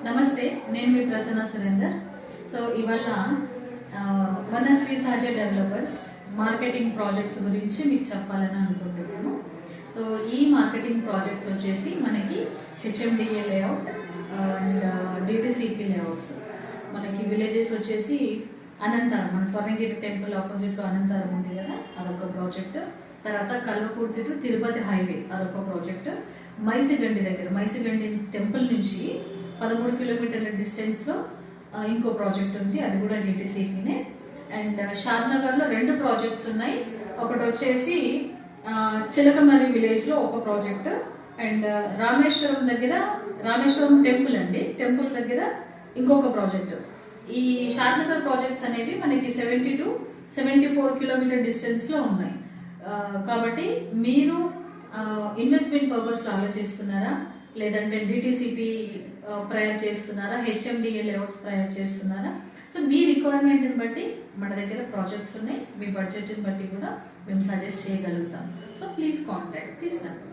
నమస్తే, నేను మీ ప్రసన్న సురేందర్. సో ఇవాళ మన శ్రీ సహజ డెవలపర్స్ మార్కెటింగ్ ప్రాజెక్ట్స్ గురించి మీకు చెప్పాలని అనుకుంటున్నాను. సో ఈ మార్కెటింగ్ ప్రాజెక్ట్స్ వచ్చేసి మనకి HMDA layout and DTCP layouts. మనకి విలేజెస్ వచ్చేసి అనంతారం, మన స్వర్ణగిరి టెంపుల్ ఆపోజిట్లో అనంతారం ఉంది కదా, అదొక ప్రాజెక్ట్. తర్వాత కల్వకుర్తి టు తిరుపతి హైవే, అదొక ప్రాజెక్ట్. మైసిగండి దగ్గర, మైసిగండి టెంపుల్ నుంచి 13 కిలోమీటర్ల డిస్టెన్స్లో ఇంకో ప్రాజెక్ట్ ఉంది, అది కూడా డిటిసిపినే. అండ్ షాద్నగర్లో 2 ప్రాజెక్ట్స్ ఉన్నాయి. ఒకటి వచ్చేసి చిలకమర్రి విలేజ్లో ఒక ప్రాజెక్ట్, అండ్ రామేశ్వరం దగ్గర, రామేశ్వరం టెంపుల్ అండి, టెంపుల్ దగ్గర ఇంకొక ప్రాజెక్ట్. ఈ షాద్నగర్ ప్రాజెక్ట్స్ అనేవి మనకి 70 to 74 కిలోమీటర్ డిస్టెన్స్లో ఉన్నాయి. కాబట్టి మీరు ఇన్వెస్ట్మెంట్ పర్పస్లో ఆలోచిస్తున్నారా, లేదంటే డిటిసిపి ప్రయర్ చేస్తున్నారా, హెచ్ఎండిఏ లేఅవుట్స్ ప్రయర్ చేస్తున్నారా? సో మీ రిక్వైర్మెంట్ని బట్టి మన దగ్గర ప్రాజెక్ట్స్ ఉన్నాయి. మీ బడ్జెట్ని బట్టి కూడా మేము సజెస్ట్ చేయగలుగుతాం. So please contact this number.